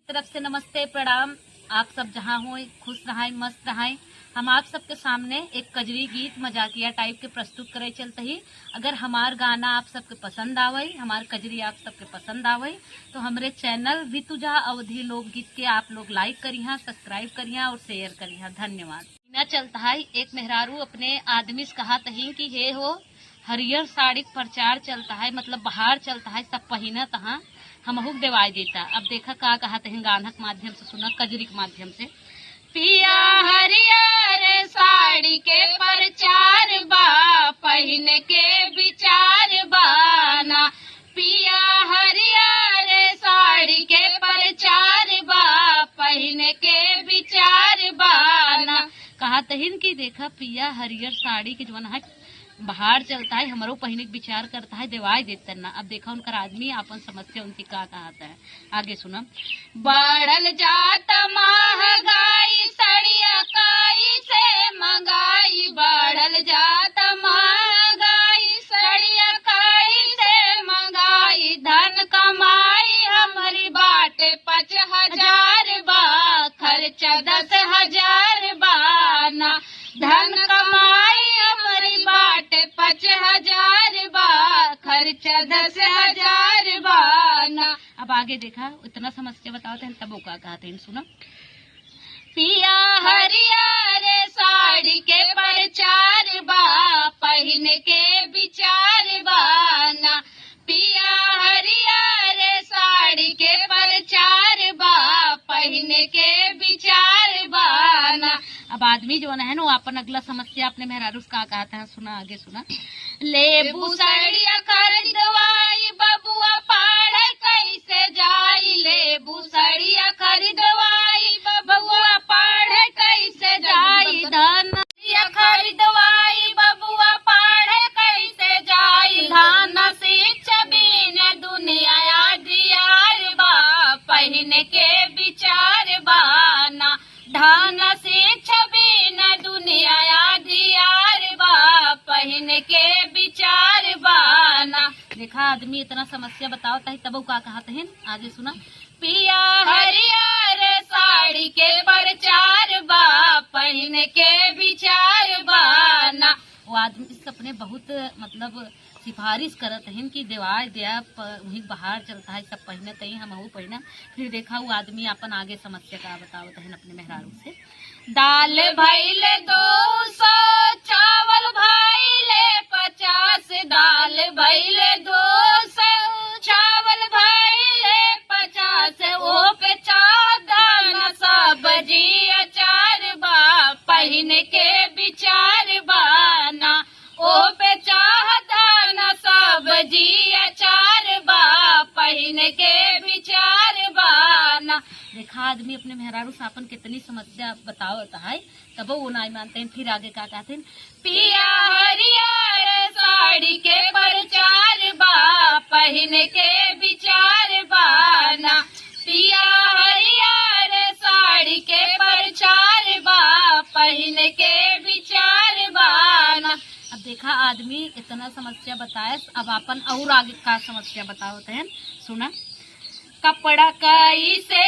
तरफ से नमस्ते प्रणाम। आप सब जहाँ हो खुश रहें, मस्त रहें। हम आप सबके सामने एक कजरी गीत मजाकिया टाइप के प्रस्तुत करे चलते ही। अगर हमार गाना आप सबके पसंद आवे, हमार कजरी आप सबके पसंद आवे, तो हमारे चैनल ऋतुजा अवधि लोकगीत के आप लोग लाइक करिए, सब्सक्राइब करिए और शेयर करिए। धन्यवाद। ना चलता है एक मेहरारू अपने आदमी से कहा तही कि हे हो हरियर साड़ी प्रचार चलता है, मतलब बाहर चलता है, सब पहिना तहा हमहू देवाई देता। अब देखा का कहा तही गाना के माध्यम से, सुना कजरी के माध्यम से। पिया हरियर साड़ी के प्रचार बा, पहिने के विचार बाना। पिया हरियर साड़ी के प्रचार बा, पहिने के विचार बाना। कहा तहिन की देखा पिया हरियर साड़ी के जवन है बाहर चलता है, हमारो पहिने के विचार करता है, देवाई देता ना। अब देखा उनका आदमी अपन समस्या उनकी का कहता है, आगे सुना। बढ़ल जात महंगाई, सड़िया काई से मंगाई। बढ़ल जात महंगाई, सड़िया काई से मंगाई। धन कमाई हमारी बाटे 5,000 बा, खर्चा 10,000 बाना। धन कमाई हमारी बाटे 5,000 बा, खर्चा 10,000 बाना। अब आगे देखा इतना समस्या बताते हैं, तब वो क्या कहते हैं, सुनो। पिया हरियर साड़ी के प्रचार बा, पहिने के विचार बाना। पिया हरियर साड़ी के प्रचार बा, पहिने के विचार बाना। अब आदमी जो है ना वो अपन अगला समस्या अपने मेहरारू का कहता है, सुना आगे सुना। लेबू सड़िया खरीदवाई, बबुआ पढ़े कैसे जाई। लेबू सड़िया खरीदवाई, बबुआ पढ़े कैसे जाई। धन खरीदवाई, बबुआ पढ़े कैसे जाई। धन शिक्षा बिना दुनिया दियार बा, पहिने के विचार बाना। धन शिक्षा बिना दुनिया दियार बा, पहिने के विचार बाना। देखा आदमी इतना समस्या बताता है, तब वो का कहते हैं, आगे सुना। पिया हरियर साड़ी के प्रचार बा, पहिने के विचार बाना। वो आदमी अपने बहुत मतलब सिफारिश करत हैं कि देवाय दिया वही बाहर चलता है, सब पहने तही हम पहना। फिर देखा वो आदमी अपन आगे समस्या का बतावत है अपने मेहरारू से। दाल भैले 200, चावल भैले 50। दाल भैले 200, चावल भैले 50। ओ पे चादन सब्जी अचार बा, पहिने के विचार बाना। ओ पे चादन सब्जी अचार बा, पहिने के विचार बाना। देखा आदमी अपने मेहरारू से अपन कितनी समस्या बतावता है, तब वो नहीं मानते हैं। फिर आगे क्या कहते हैं। पिया हरियर साड़ी के प्रचार बा, पहिने के विचार बाना। पिया हरियर साड़ी के प्रचार बा, पहिने के विचार बाना। अब देखा आदमी इतना समस्या बताए, अब अपन और आगे का समस्या बतावते हैं, सुना। कपड़ा कैसे